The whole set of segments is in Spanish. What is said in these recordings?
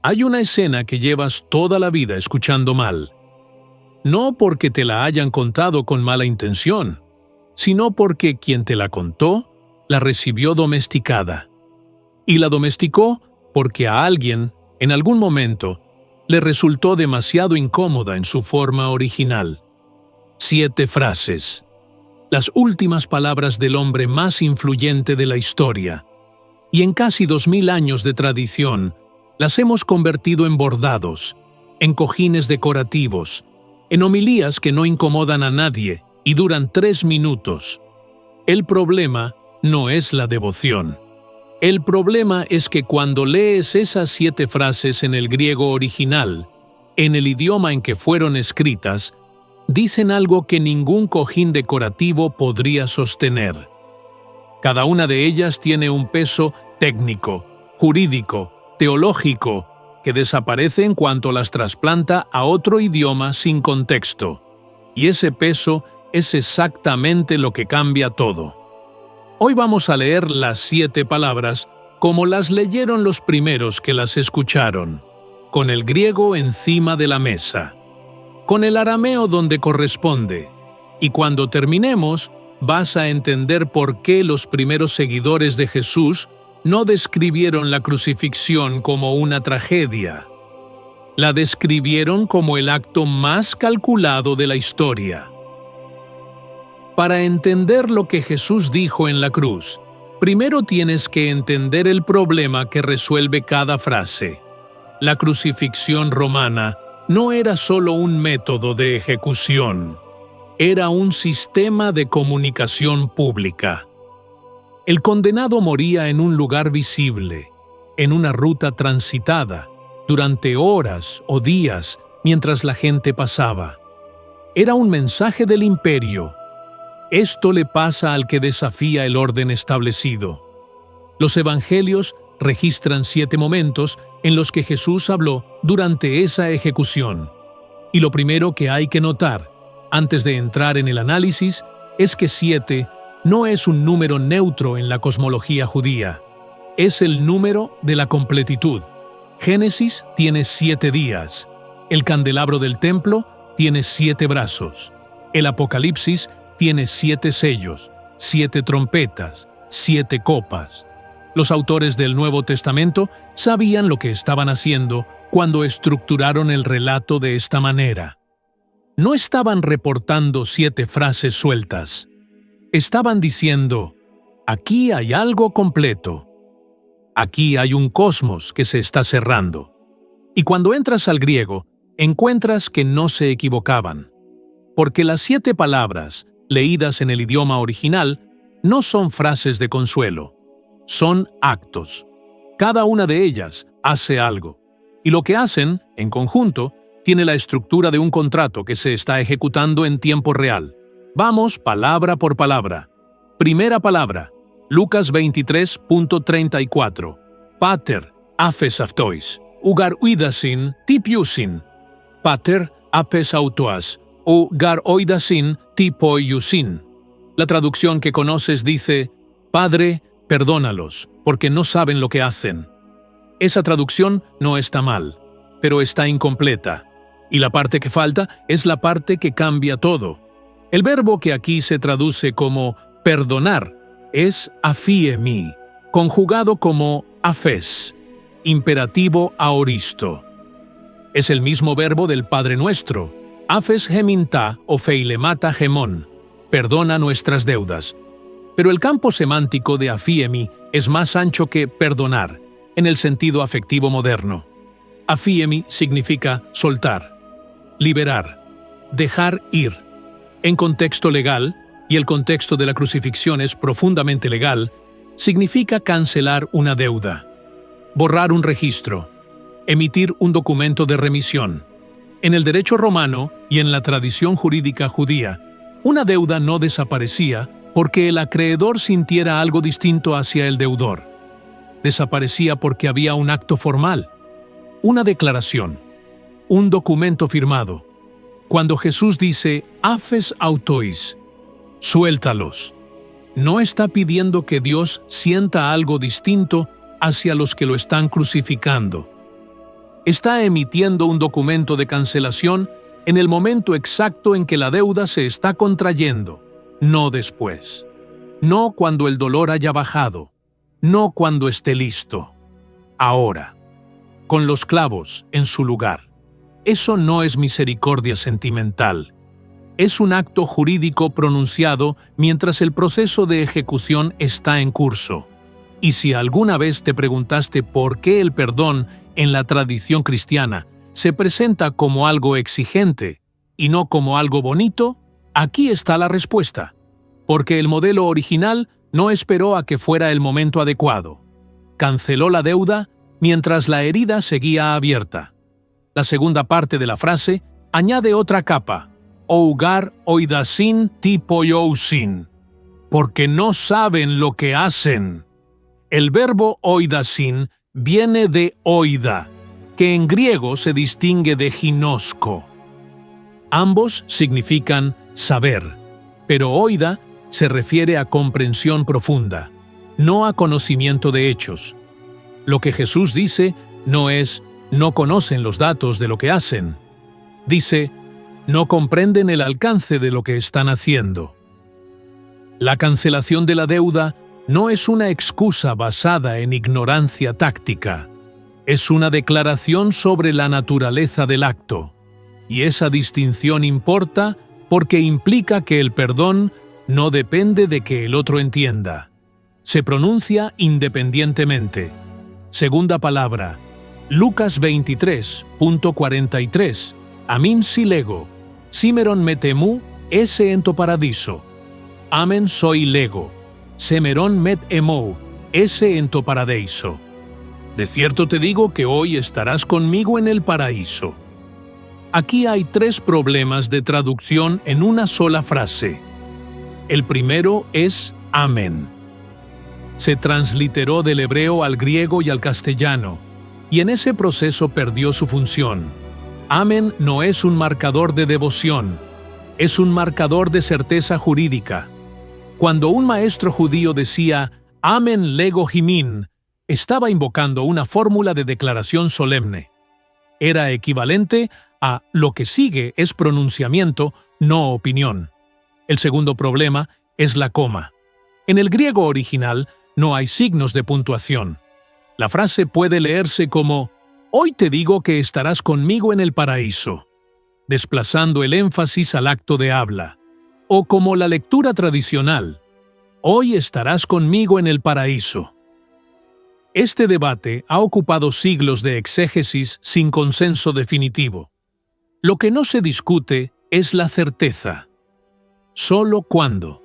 Hay una escena que llevas toda la vida escuchando mal. No porque te la hayan contado con mala intención, sino porque quien te la contó la recibió domesticada. Y la domesticó porque a alguien, en algún momento, le resultó demasiado incómoda en su forma original. 7 frases. Las últimas palabras del hombre más influyente de la historia. Y en casi 2000 años de tradición, las hemos convertido en bordados, en cojines decorativos, en homilías que no incomodan a nadie y duran 3 minutos. El problema no es la devoción. El problema es que cuando lees esas 7 frases en el griego original, en el idioma en que fueron escritas, dicen algo que ningún cojín decorativo podría sostener. Cada una de ellas tiene un peso técnico, jurídico, teológico, que desaparece en cuanto las trasplanta a otro idioma sin contexto. Y ese peso es exactamente lo que cambia todo. Hoy vamos a leer las 7 palabras como las leyeron los primeros que las escucharon, con el griego encima de la mesa, con el arameo donde corresponde, y cuando terminemos vas a entender por qué los primeros seguidores de Jesús no describieron la crucifixión como una tragedia. La describieron como el acto más calculado de la historia. Para entender lo que Jesús dijo en la cruz, primero tienes que entender el problema que resuelve cada frase. La crucifixión romana no era solo un método de ejecución, era un sistema de comunicación pública. El condenado moría en un lugar visible, en una ruta transitada, durante horas o días mientras la gente pasaba. Era un mensaje del imperio. Esto le pasa al que desafía el orden establecido. Los evangelios registran 7 momentos en los que Jesús habló durante esa ejecución. Y lo primero que hay que notar, antes de entrar en el análisis, es que 7 no es un número neutro en la cosmología judía. Es el número de la completitud. Génesis tiene 7 días. El candelabro del templo tiene 7 brazos. El Apocalipsis tiene 7 sellos, 7 trompetas, 7 copas. Los autores del Nuevo Testamento sabían lo que estaban haciendo cuando estructuraron el relato de esta manera. No estaban reportando 7 frases sueltas. Estaban diciendo, aquí hay algo completo. Aquí hay un cosmos que se está cerrando. Y cuando entras al griego, encuentras que no se equivocaban. Porque las 7 palabras, leídas en el idioma original, no son frases de consuelo, son actos. Cada una de ellas hace algo, y lo que hacen, en conjunto, tiene la estructura de un contrato que se está ejecutando en tiempo real. Vamos palabra por palabra. Primera palabra, Lucas 23.34. Pater, aphes autois, ugar oidasin tipiusin. Pater, aphes autoas, ugar oidasin tipoiusin. La traducción que conoces dice, Padre, perdónalos, porque no saben lo que hacen. Esa traducción no está mal, pero está incompleta. Y la parte que falta es la parte que cambia todo. El verbo que aquí se traduce como perdonar es aphiemi, conjugado como aphes, imperativo aoristo. Es el mismo verbo del Padre Nuestro, aphes gemintá o feilemata gemón, perdona nuestras deudas. Pero el campo semántico de aphiemi es más ancho que perdonar, en el sentido afectivo moderno. Aphiemi significa soltar, liberar, dejar ir. En contexto legal, y el contexto de la crucifixión es profundamente legal, significa cancelar una deuda, borrar un registro, emitir un documento de remisión. En el derecho romano y en la tradición jurídica judía, una deuda no desaparecía porque el acreedor sintiera algo distinto hacia el deudor. Desaparecía porque había un acto formal, una declaración, un documento firmado. Cuando Jesús dice, aphes autois, suéltalos, no está pidiendo que Dios sienta algo distinto hacia los que lo están crucificando. está emitiendo un documento de cancelación en el momento exacto en que la deuda se está contrayendo, no después. No cuando el dolor haya bajado, no cuando esté listo. Ahora, con los clavos en su lugar. Eso no es misericordia sentimental. Es un acto jurídico pronunciado mientras el proceso de ejecución está en curso. Y si alguna vez te preguntaste por qué el perdón en la tradición cristiana se presenta como algo exigente y no como algo bonito, aquí está la respuesta. Porque el modelo original no esperó a que fuera el momento adecuado. Canceló la deuda mientras la herida seguía abierta. La segunda parte de la frase añade otra capa, ougar oidasin tipoiousin, porque no saben lo que hacen. El verbo oidasin viene de oida, que en griego se distingue de ginosko. Ambos significan saber, pero oida se refiere a comprensión profunda, no a conocimiento de hechos. Lo que Jesús dice no es no conocen los datos de lo que hacen. Dice, no comprenden el alcance de lo que están haciendo. La cancelación de la deuda no es una excusa basada en ignorancia táctica. Es una declaración sobre la naturaleza del acto. Y esa distinción importa porque implica que el perdón no depende de que el otro entienda. Se pronuncia independientemente. Segunda palabra, Lucas 23.43, Amin silego, simeron metemu ese ento paradiso. Amen soy lego, semeron met emou, ese ento paradeiso. De cierto te digo que hoy estarás conmigo en el paraíso. Aquí hay 3 problemas de traducción en una sola frase. El primero es amén. Se transliteró del hebreo al griego y al castellano, y en ese proceso perdió su función. Amén no es un marcador de devoción, es un marcador de certeza jurídica. Cuando un maestro judío decía Amén lego himin, estaba invocando una fórmula de declaración solemne. Era equivalente a lo que sigue es pronunciamiento, no opinión. El segundo problema es la coma. En el griego original no hay signos de puntuación. La frase puede leerse como «Hoy te digo que estarás conmigo en el paraíso», desplazando el énfasis al acto de habla, o como la lectura tradicional «Hoy estarás conmigo en el paraíso». Este debate ha ocupado siglos de exégesis sin consenso definitivo. Lo que no se discute es la certeza. ¿Solo cuándo?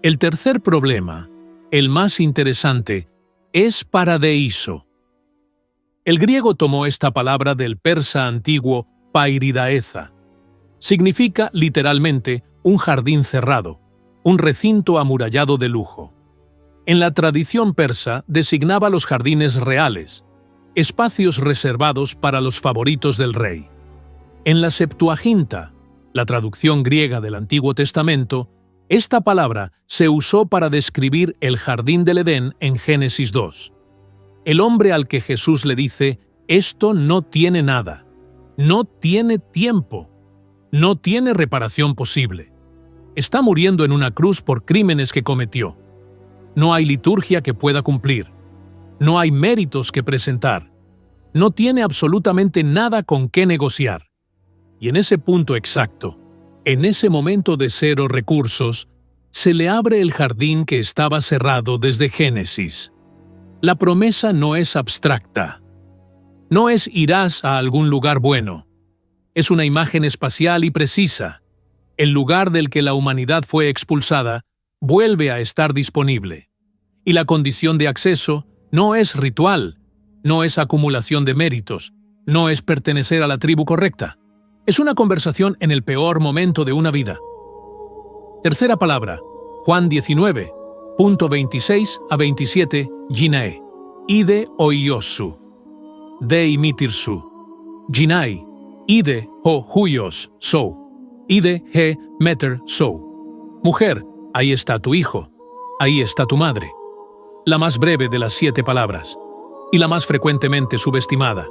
El tercer problema, el más interesante, es paradeiso. El griego tomó esta palabra del persa antiguo pairidaeza. Significa literalmente un jardín cerrado, un recinto amurallado de lujo. En la tradición persa designaba los jardines reales, espacios reservados para los favoritos del rey. En la Septuaginta, la traducción griega del Antiguo Testamento, esta palabra se usó para describir el jardín del Edén en Génesis 2. El hombre al que Jesús le dice, esto no tiene nada, no tiene tiempo, no tiene reparación posible. Está muriendo en una cruz por crímenes que cometió. No hay liturgia que pueda cumplir. No hay méritos que presentar. No tiene absolutamente nada con qué negociar. Y en ese punto exacto, en ese momento de 0 recursos, se le abre el jardín que estaba cerrado desde Génesis. La promesa no es abstracta. No es irás a algún lugar bueno. Es una imagen espacial y precisa. El lugar del que la humanidad fue expulsada vuelve a estar disponible. Y la condición de acceso no es ritual, no es acumulación de méritos, no es pertenecer a la tribu correcta. Es una conversación en el peor momento de una vida. Tercera palabra, Juan 19, 26-27, Ginae. Ide oiosu. De imitirsu. Ginai. Ide ho huyos sou. Ide he meter sou. Mujer, ahí está tu hijo. Ahí está tu madre. La más breve de las 7 palabras. Y la más frecuentemente subestimada.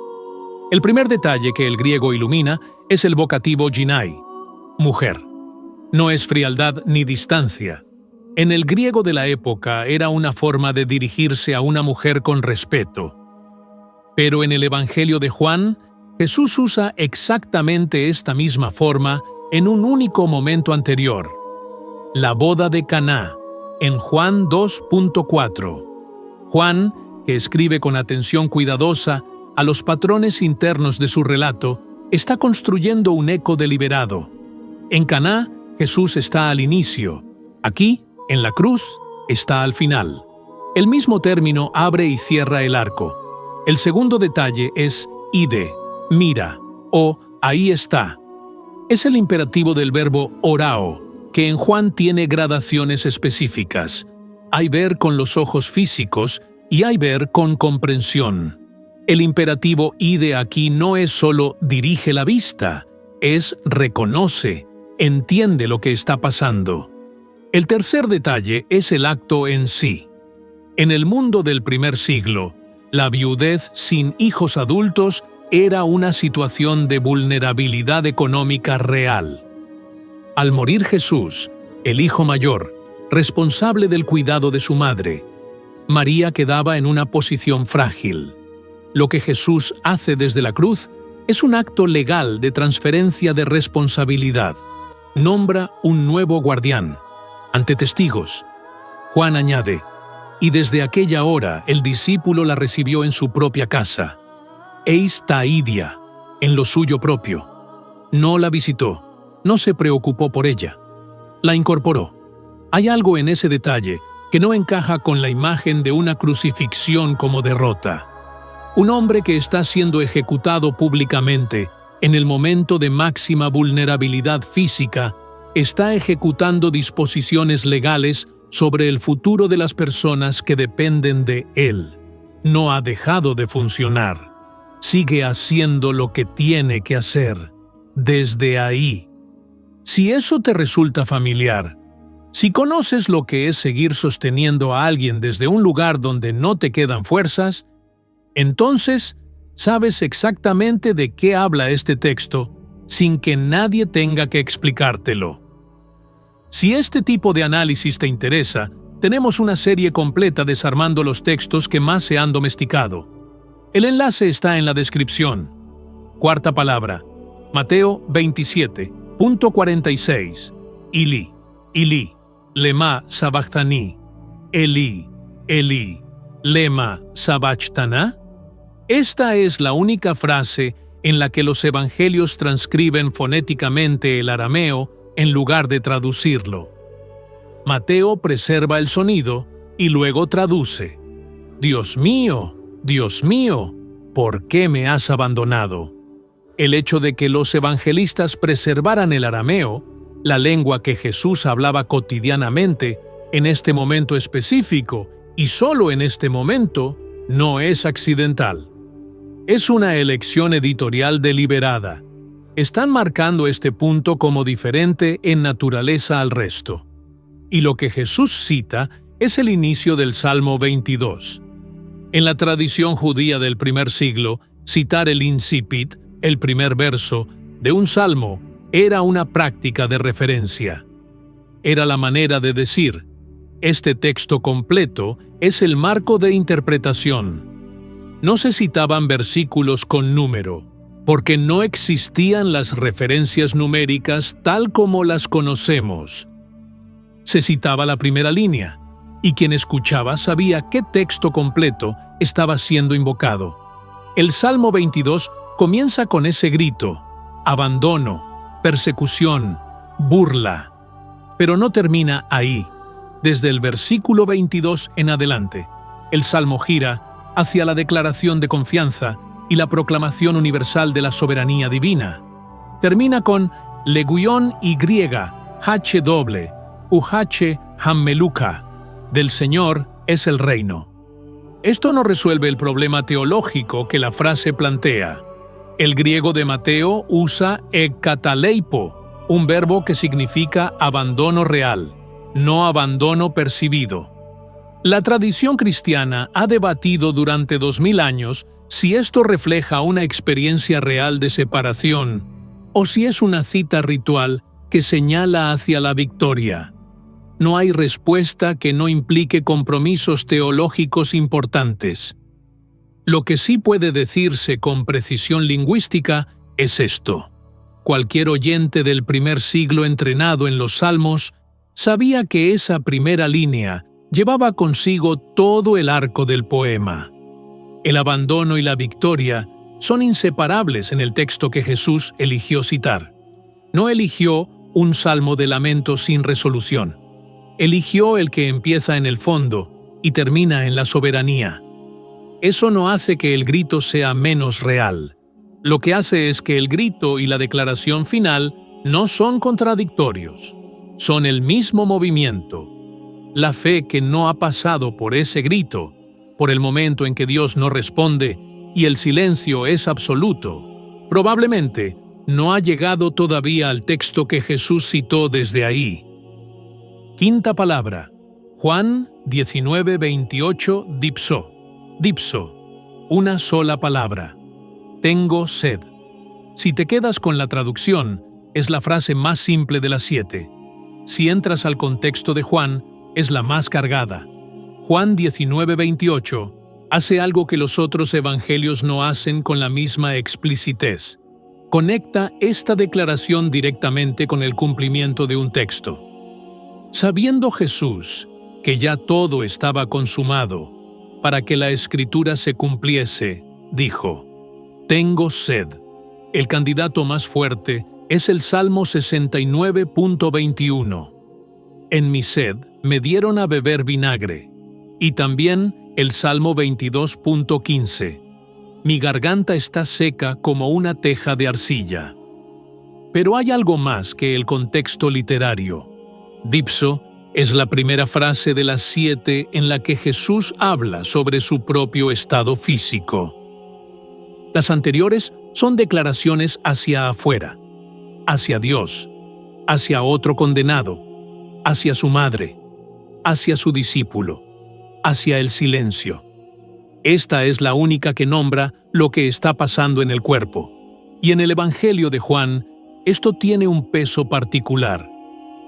El primer detalle que el griego ilumina es el vocativo ginai, mujer. No es frialdad ni distancia. En el griego de la época era una forma de dirigirse a una mujer con respeto. Pero en el Evangelio de Juan, Jesús usa exactamente esta misma forma en un único momento anterior. La boda de Caná, en Juan 2.4. Juan, que escribe con atención cuidadosa a los patrones internos de su relato, está construyendo un eco deliberado. En Caná, Jesús está al inicio. Aquí, en la cruz, está al final. El mismo término abre y cierra el arco. El segundo detalle es ide, mira, o ahí está. Es el imperativo del verbo orao, que en Juan tiene gradaciones específicas. Hay ver con los ojos físicos y hay ver con comprensión. El imperativo ide aquí no es solo dirige la vista, es reconoce, entiende lo que está pasando. El tercer detalle es el acto en sí. En el mundo del primer siglo, la viudez sin hijos adultos era una situación de vulnerabilidad económica real. Al morir Jesús, el hijo mayor, responsable del cuidado de su madre, María quedaba en una posición frágil. Lo que Jesús hace desde la cruz es un acto legal de transferencia de responsabilidad. Nombra un nuevo guardián, ante testigos. Juan añade, y desde aquella hora el discípulo la recibió en su propia casa. Eis taidia, en lo suyo propio. No la visitó, no se preocupó por ella. La incorporó. Hay algo en ese detalle que no encaja con la imagen de una crucifixión como derrota. Un hombre que está siendo ejecutado públicamente, en el momento de máxima vulnerabilidad física, está ejecutando disposiciones legales sobre el futuro de las personas que dependen de él. No ha dejado de funcionar. Sigue haciendo lo que tiene que hacer, desde ahí. Si eso te resulta familiar, si conoces lo que es seguir sosteniendo a alguien desde un lugar donde no te quedan fuerzas, entonces sabes exactamente de qué habla este texto sin que nadie tenga que explicártelo. Si este tipo de análisis te interesa, tenemos una serie completa desarmando los textos que más se han domesticado. El enlace está en la descripción. Cuarta palabra, Mateo 27.46. Ili, Ili, lema sabachthani. Eli, Eli, lema sabachthana. Esta es la única frase en la que los evangelios transcriben fonéticamente el arameo en lugar de traducirlo. Mateo preserva el sonido y luego traduce: Dios mío, ¿por qué me has abandonado? El hecho de que los evangelistas preservaran el arameo, la lengua que Jesús hablaba cotidianamente, en este momento específico y solo en este momento, no es accidental. Es una elección editorial deliberada. Están marcando este punto como diferente en naturaleza al resto. Y lo que Jesús cita es el inicio del Salmo 22. En la tradición judía del primer siglo, citar el incipit, el primer verso, de un salmo era una práctica de referencia. Era la manera de decir, este texto completo es el marco de interpretación. No se citaban versículos con número, porque no existían las referencias numéricas tal como las conocemos. Se citaba la primera línea, y quien escuchaba sabía qué texto completo estaba siendo invocado. El Salmo 22 comienza con ese grito: abandono, persecución, burla. Pero no termina ahí. Desde el versículo 22 en adelante, el Salmo gira hacia la declaración de confianza y la proclamación universal de la soberanía divina. Termina con leguión y griega, h doble, UH hammeluka, del Señor es el reino. Esto no resuelve el problema teológico que la frase plantea. El griego de Mateo usa ekkataleipo, un verbo que significa abandono real, no abandono percibido. La tradición cristiana ha debatido durante 2000 años si esto refleja una experiencia real de separación o si es una cita ritual que señala hacia la victoria. No hay respuesta que no implique compromisos teológicos importantes. Lo que sí puede decirse con precisión lingüística es esto. Cualquier oyente del primer siglo entrenado en los Salmos sabía que esa primera línea llevaba consigo todo el arco del poema. El abandono y la victoria son inseparables en el texto que Jesús eligió citar. No eligió un salmo de lamento sin resolución. Eligió el que empieza en el fondo y termina en la soberanía. Eso no hace que el grito sea menos real. Lo que hace es que el grito y la declaración final no son contradictorios. Son el mismo movimiento. La fe que no ha pasado por ese grito, por el momento en que Dios no responde y el silencio es absoluto, probablemente no ha llegado todavía al texto que Jesús citó desde ahí. Quinta palabra, Juan 19:28, dipso. Dipso, una sola palabra. Tengo sed. Si te quedas con la traducción, es la frase más simple de las 7. Si entras al contexto de Juan, es la más cargada. Juan 19:28 hace algo que los otros evangelios no hacen con la misma explicitez. Conecta esta declaración directamente con el cumplimiento de un texto. Sabiendo Jesús que ya todo estaba consumado, para que la Escritura se cumpliese, dijo: Tengo sed. El candidato más fuerte es el Salmo 69.21. En mi sed me dieron a beber vinagre. Y también el Salmo 22.15. Mi garganta está seca como una teja de arcilla. Pero hay algo más que el contexto literario. Dipso es la primera frase de las 7 en la que Jesús habla sobre su propio estado físico. Las anteriores son declaraciones hacia afuera, hacia Dios, hacia otro condenado, hacia su madre, hacia su discípulo, hacia el silencio. Esta es la única que nombra lo que está pasando en el cuerpo. Y en el Evangelio de Juan, esto tiene un peso particular,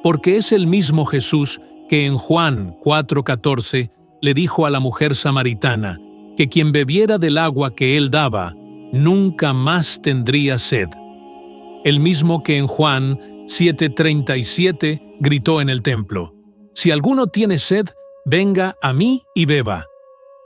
porque es el mismo Jesús que en Juan 4:14 le dijo a la mujer samaritana que quien bebiera del agua que él daba, nunca más tendría sed. El mismo que en Juan 7:37 gritó en el templo: Si alguno tiene sed, venga a mí y beba.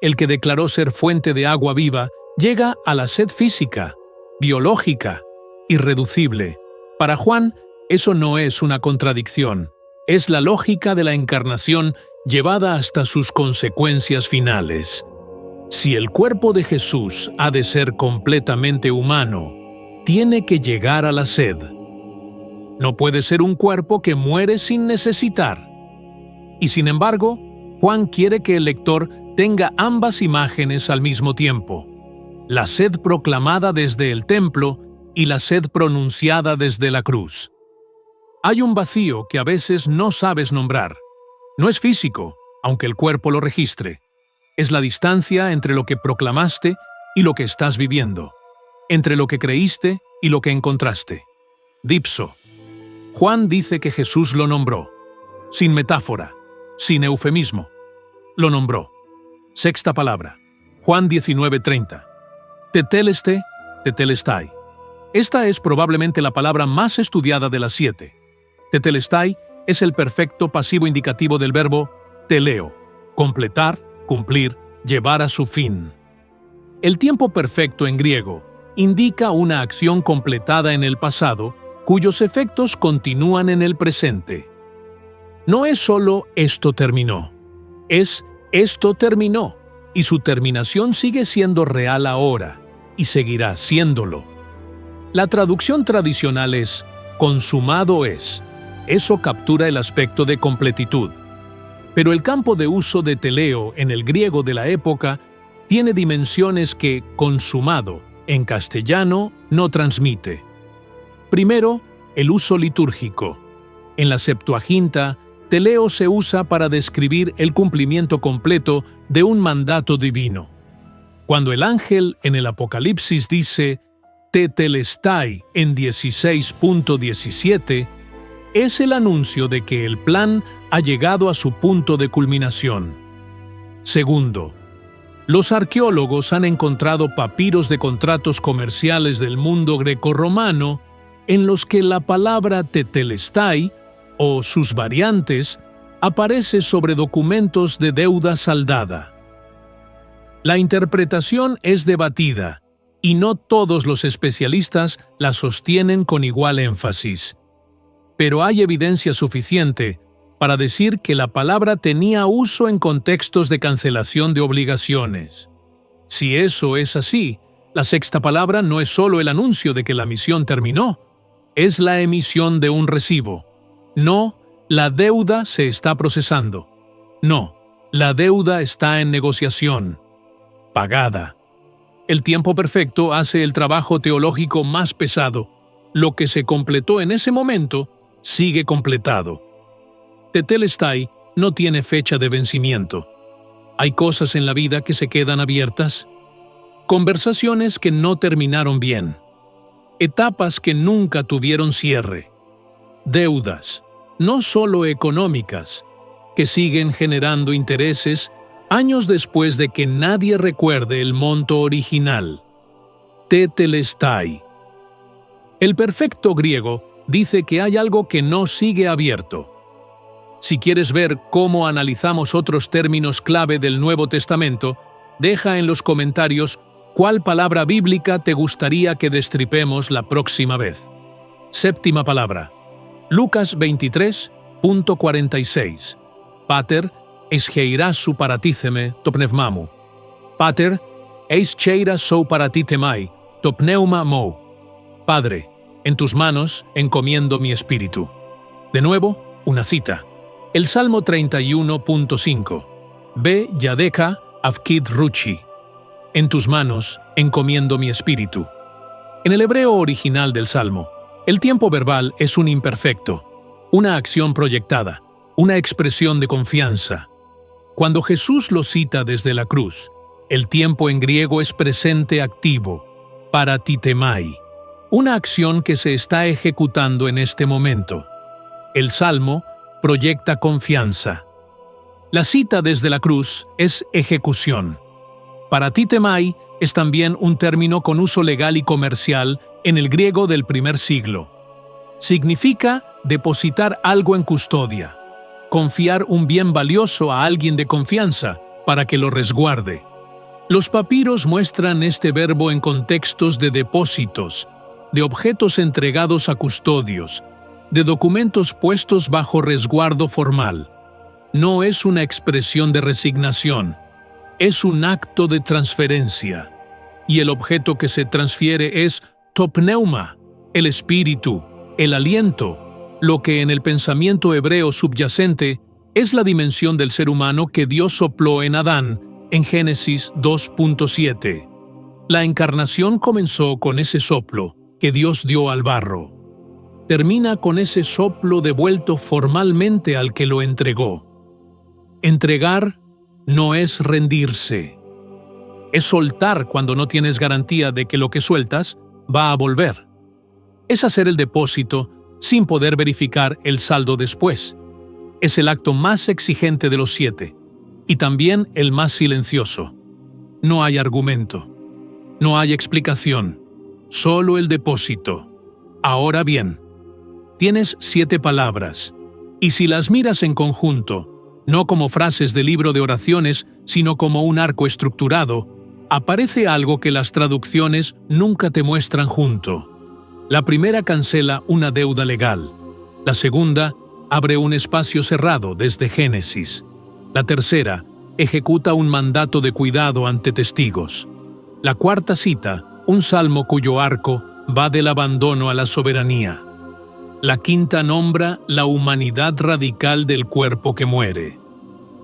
El que declaró ser fuente de agua viva llega a la sed física, biológica, irreducible. Para Juan, eso no es una contradicción, es la lógica de la encarnación llevada hasta sus consecuencias finales. Si el cuerpo de Jesús ha de ser completamente humano, tiene que llegar a la sed. No puede ser un cuerpo que muere sin necesitar. Y sin embargo, Juan quiere que el lector tenga ambas imágenes al mismo tiempo: la sed proclamada desde el templo y la sed pronunciada desde la cruz. Hay un vacío que a veces no sabes nombrar. No es físico, aunque el cuerpo lo registre. Es la distancia entre lo que proclamaste y lo que estás viviendo, entre lo que creíste y lo que encontraste. Dipso. Juan dice que Jesús lo nombró, sin metáfora, sin eufemismo. Lo nombró. Sexta palabra, Juan 19:30. Tetelestai, tetelestai. Esta es probablemente la palabra más estudiada de las 7. Tetelestai es el perfecto pasivo indicativo del verbo teleo, completar, cumplir, llevar a su fin. El tiempo perfecto en griego indica una acción completada en el pasado cuyos efectos continúan en el presente. No es solo esto terminó, es esto terminó, y su terminación sigue siendo real ahora, y seguirá siéndolo. La traducción tradicional es consumado es. Eso captura el aspecto de completitud. Pero el campo de uso de teleo en el griego de la época tiene dimensiones que consumado en castellano no transmite. Primero, el uso litúrgico. En la Septuaginta, teleo se usa para describir el cumplimiento completo de un mandato divino. Cuando el ángel en el Apocalipsis dice tetelestai en 16.17, es el anuncio de que el plan ha llegado a su punto de culminación. Segundo, los arqueólogos han encontrado papiros de contratos comerciales del mundo grecorromano en los que la palabra tetelestai, o sus variantes, aparece sobre documentos de deuda saldada. La interpretación es debatida, y no todos los especialistas la sostienen con igual énfasis. Pero hay evidencia suficiente para decir que la palabra tenía uso en contextos de cancelación de obligaciones. Si eso es así, la sexta palabra no es solo el anuncio de que la misión terminó, es la emisión de un recibo. No, la deuda se está procesando. No, la deuda está en negociación. Pagada. El tiempo perfecto hace el trabajo teológico más pesado. Lo que se completó en ese momento sigue completado. Tetelestai no tiene fecha de vencimiento. Hay cosas en la vida que se quedan abiertas. Conversaciones que no terminaron bien. Etapas que nunca tuvieron cierre. Deudas, no solo económicas, que siguen generando intereses años después de que nadie recuerde el monto original. Tetelestai. El perfecto griego dice que hay algo que no sigue abierto. Si quieres ver cómo analizamos otros términos clave del Nuevo Testamento, deja en los comentarios cuál palabra bíblica te gustaría que destripemos la próxima vez. Séptima palabra. Lucas 23.46. Pater, escheirasu paratíceme to pneumamu. Pater, escheirasu paratítemai to pneuma mou. Padre, en tus manos encomiendo mi espíritu. De nuevo, una cita. El Salmo 31.5. Be yadeka afkid ruchi. En tus manos encomiendo mi espíritu. En el hebreo original del Salmo, el tiempo verbal es un imperfecto, una acción proyectada, una expresión de confianza. Cuando Jesús lo cita desde la cruz, el tiempo en griego es presente activo, paratitemai, una acción que se está ejecutando en este momento. El Salmo proyecta confianza. La cita desde la cruz es ejecución. Paratitemai es también un término con uso legal y comercial en el griego del primer siglo. Significa depositar algo en custodia, confiar un bien valioso a alguien de confianza para que lo resguarde. Los papiros muestran este verbo en contextos de depósitos, de objetos entregados a custodios, de documentos puestos bajo resguardo formal. No es una expresión de resignación, es un acto de transferencia. Y el objeto que se transfiere es to pneuma, el espíritu, el aliento, lo que en el pensamiento hebreo subyacente es la dimensión del ser humano que Dios sopló en Adán en Génesis 2.7. La encarnación comenzó con ese soplo que Dios dio al barro. Termina con ese soplo devuelto formalmente al que lo entregó. Entregar no es rendirse. Es soltar cuando no tienes garantía de que lo que sueltas va a volver. Es hacer el depósito sin poder verificar el saldo después. Es el acto más exigente de los 7 y también el más silencioso. No hay argumento, no hay explicación, solo el depósito. Ahora bien, tienes 7 palabras, y si las miras en conjunto, no como frases de libro de oraciones, sino como un arco estructurado, aparece algo que las traducciones nunca te muestran junto. La primera cancela una deuda legal. La segunda abre un espacio cerrado desde Génesis. La tercera ejecuta un mandato de cuidado ante testigos. La cuarta cita un salmo cuyo arco va del abandono a la soberanía. La quinta nombra la humanidad radical del cuerpo que muere.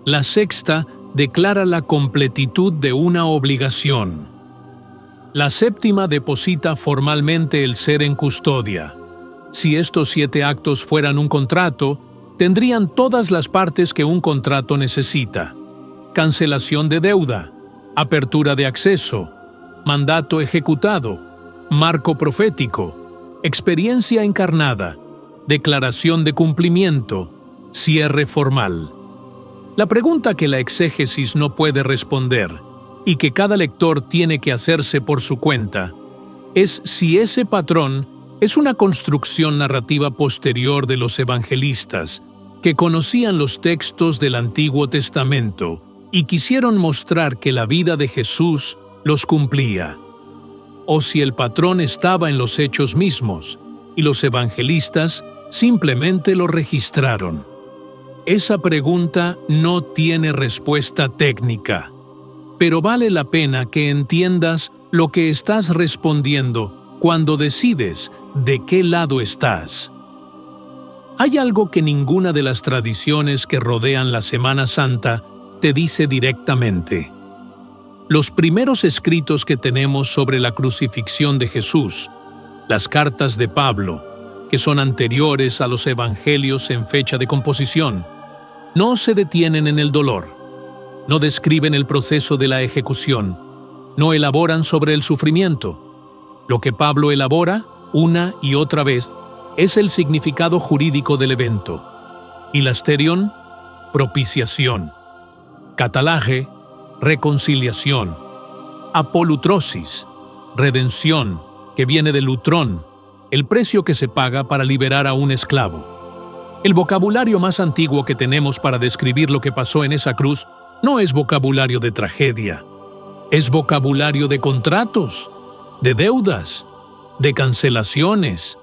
La sexta declara la completitud de una obligación. La séptima deposita formalmente el ser en custodia. Si estos 7 actos fueran un contrato, tendrían todas las partes que un contrato necesita. Cancelación de deuda, apertura de acceso, mandato ejecutado, marco profético, experiencia encarnada, declaración de cumplimiento, cierre formal. La pregunta que la exégesis no puede responder y que cada lector tiene que hacerse por su cuenta es si ese patrón es una construcción narrativa posterior de los evangelistas que conocían los textos del Antiguo Testamento y quisieron mostrar que la vida de Jesús los cumplía, o si el patrón estaba en los hechos mismos y los evangelistas simplemente lo registraron. Esa pregunta no tiene respuesta técnica, pero vale la pena que entiendas lo que estás respondiendo cuando decides de qué lado estás. Hay algo que ninguna de las tradiciones que rodean la Semana Santa te dice directamente. Los primeros escritos que tenemos sobre la crucifixión de Jesús, las cartas de Pablo, que son anteriores a los evangelios en fecha de composición, no se detienen en el dolor, no describen el proceso de la ejecución, no elaboran sobre el sufrimiento. Lo que Pablo elabora, una y otra vez, es el significado jurídico del evento. Hilasterion, propiciación. Catalage, reconciliación. Apolutrosis, redención, que viene del lutrón, el precio que se paga para liberar a un esclavo. El vocabulario más antiguo que tenemos para describir lo que pasó en esa cruz no es vocabulario de tragedia, es vocabulario de contratos, de deudas, de cancelaciones,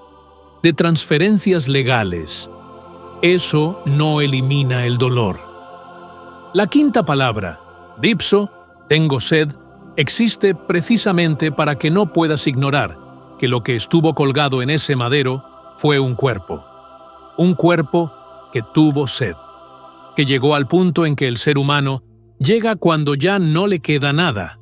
de transferencias legales. Eso no elimina el dolor. La quinta palabra, dipso, tengo sed, existe precisamente para que no puedas ignorar que lo que estuvo colgado en ese madero fue un cuerpo que tuvo sed, que llegó al punto en que el ser humano llega cuando ya no le queda nada.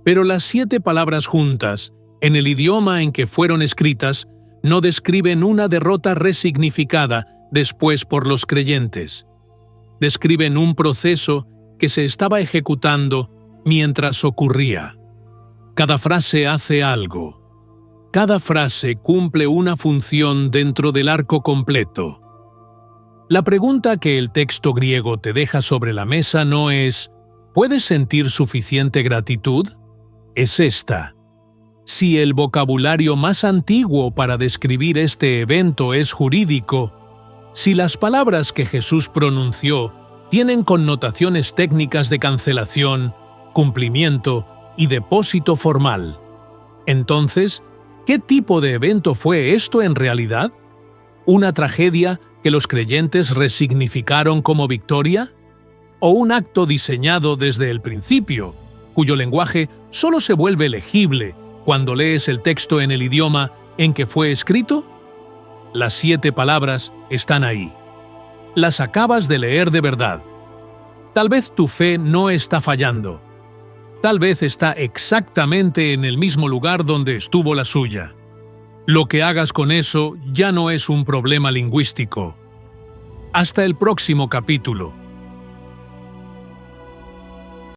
Pero las 7 palabras juntas, en el idioma en que fueron escritas, no describen una derrota resignificada después por los creyentes. Describen un proceso que se estaba ejecutando mientras ocurría. Cada frase hace algo. Cada frase cumple una función dentro del arco completo. La pregunta que el texto griego te deja sobre la mesa no es ¿puedes sentir suficiente gratitud? Es esta. Si el vocabulario más antiguo para describir este evento es jurídico, si las palabras que Jesús pronunció tienen connotaciones técnicas de cancelación, cumplimiento y depósito formal, entonces, ¿qué tipo de evento fue esto en realidad? ¿Una tragedia que los creyentes resignificaron como victoria? ¿O un acto diseñado desde el principio, cuyo lenguaje solo se vuelve legible cuando lees el texto en el idioma en que fue escrito? Las 7 palabras están ahí. Las acabas de leer de verdad. Tal vez tu fe no está fallando. Tal vez está exactamente en el mismo lugar donde estuvo la suya. Lo que hagas con eso ya no es un problema lingüístico. Hasta el próximo capítulo.